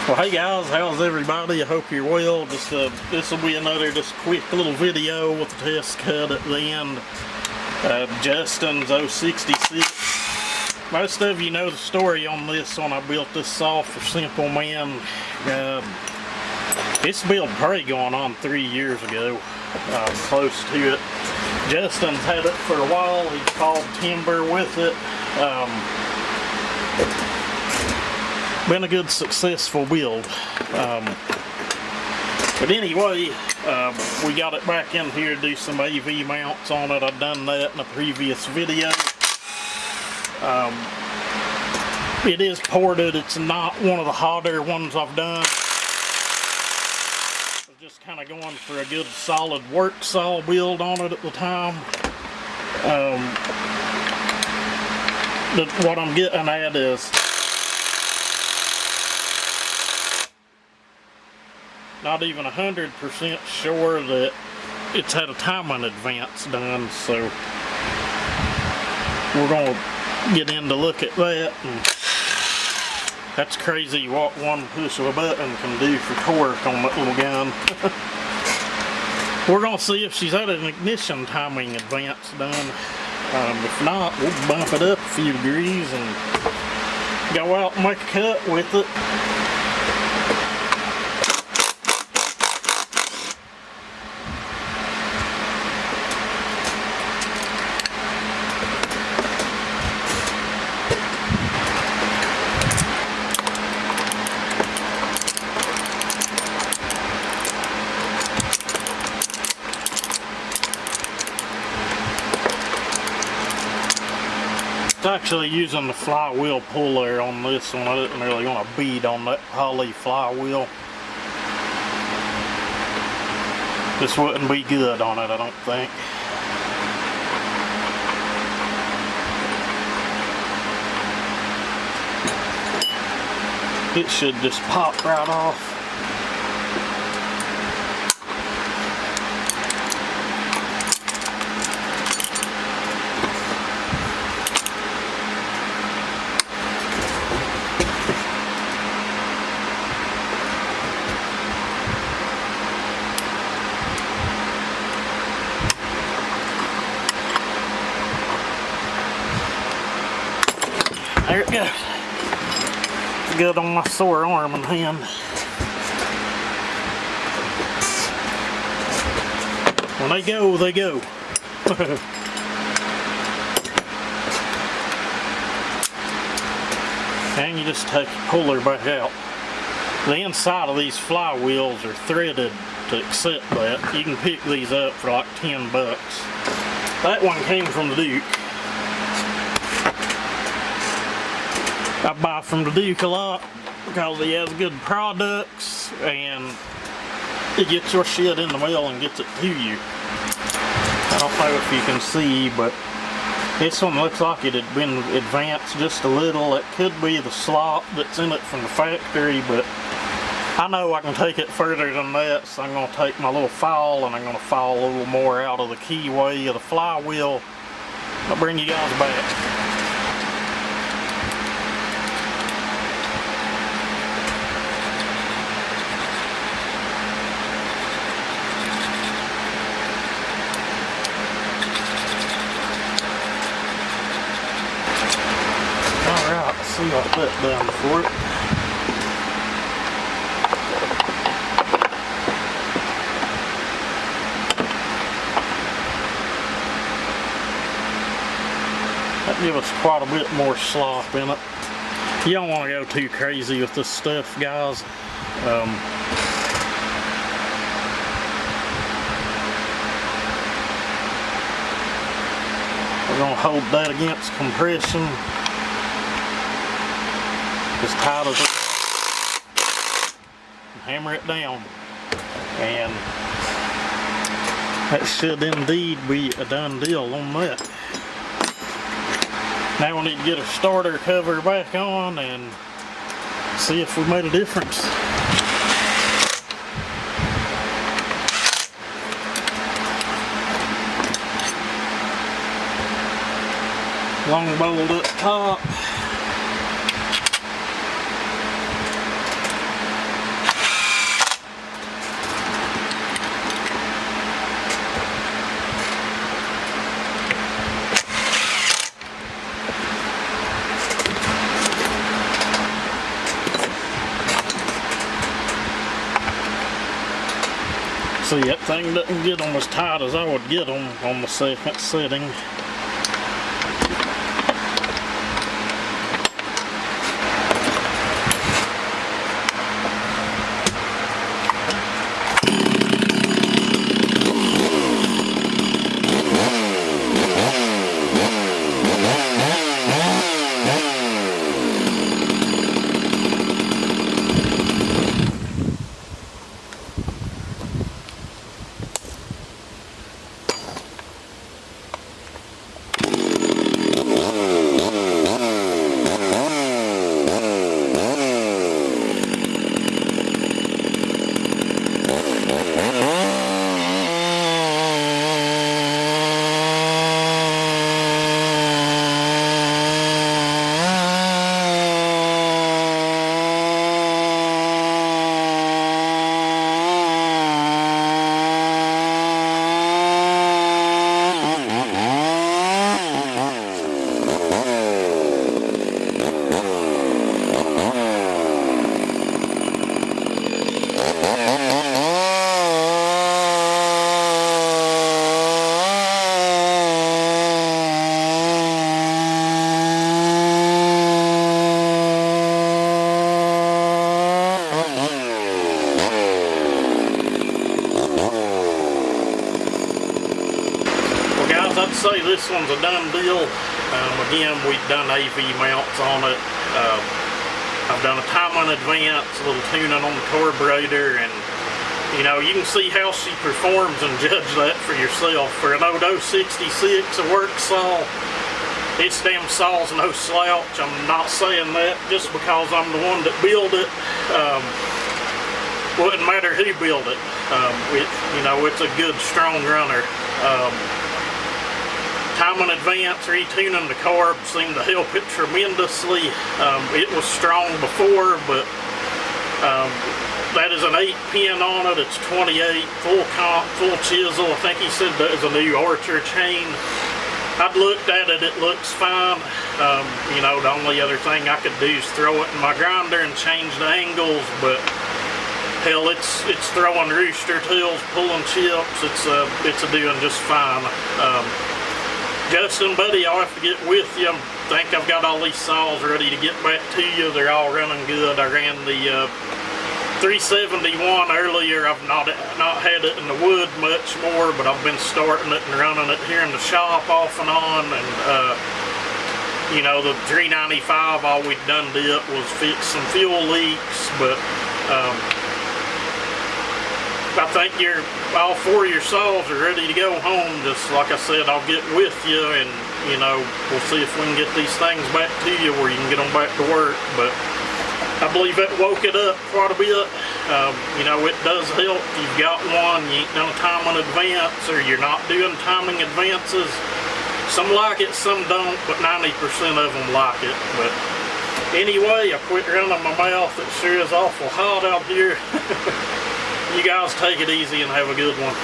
Well, hey guys, how's everybody? I hope you're well. This will be another quick little video with a test cut at the end. Justin's 066. Most of you know the story on this one. I built this saw for Simple Man. This build probably going on 3 years ago, close to it. Justin's had it for a while. He's called timber with it. Been a good successful build. But anyway, we got it back in here to do some AV mounts on it. I've done that in a previous video. It is ported. It's not one of the hotter ones I've done. I'm just kind of going for a good solid work saw build on it at the time. What I'm getting at is not even 100% sure that it's had a timing advance done, so we're going to get in to look at that. And that's crazy what one push of a button can do for torque on that little gun. We're going to see if she's had an ignition timing advance done. If not, we'll bump it up a few degrees and go out and make a cut with it. It's actually using the flywheel puller on this one. I didn't really want to bead on that poly flywheel. This wouldn't be good on it, I don't think. It should just pop right off. There it goes. It's good on my sore arm and hand. When they go, they go. And you just take your puller back out. The inside of these flywheels are threaded to accept that. You can pick these up for like 10 bucks. That one came from the Duke. I buy from the Duke a lot because he has good products and he gets your shit in the mail and gets it to you. I don't know if you can see, but this one looks like it had been advanced just a little. It could be the slot that's in it from the factory, but I know I can take it further than that, so I'm going to take my little file and I'm going to file a little more out of the keyway of the flywheel. I'll bring you guys back. See what that done for it. That gives us quite a bit more slop in it. You don't want to go too crazy with this stuff, guys. We're going to hold that against compression. As tight as it, hammer it down, and that should indeed be a done deal on that. Now we need to get our starter cover back on and see if we made a difference. Long bolt up top. See, that thing doesn't get them as tight as I would get them on the second setting. I'd say this one's a done deal. Again, we've done AV mounts on it. I've done a time on advance, a little tuning on the carburetor, and you know, you can see how she performs and judge that for yourself. For an 0066, a work saw, this damn saw's no slouch. I'm not saying that just because I'm the one that built it. Wouldn't matter who built it. You know, it's a good, strong runner. Time in advance, retuning the carb seemed to help it tremendously. It was strong before, but that is an 8-pin on it. It's 28, full comp, full chisel. I think he said that is a new Archer chain. I've looked at it, it looks fine. You know, the only other thing I could do is throw it in my grinder and change the angles, but hell, it's throwing rooster tails, pulling chips. It's doing just fine. Justin, buddy, I'll have to get with you. I think I've got all these saws ready to get back to you. They're all running good. I ran the 371 earlier. I've not had it in the wood much more, but I've been starting it and running it here in the shop off and on. And you know, the 395, all we'd done to it was fix some fuel leaks, but I think all 4 of your saws are ready to go home. Just like I said, I'll get with you, and you know, we'll see if we can get these things back to you where you can get them back to work. But I believe that woke it up quite a bit. You know, it does help. You've got one, you ain't done a time in advance, or you're not doing timing advances. Some like it, some don't, but 90% of them like it. But anyway, I quit running my mouth. It sure is awful hot out here. You guys take it easy and have a good one.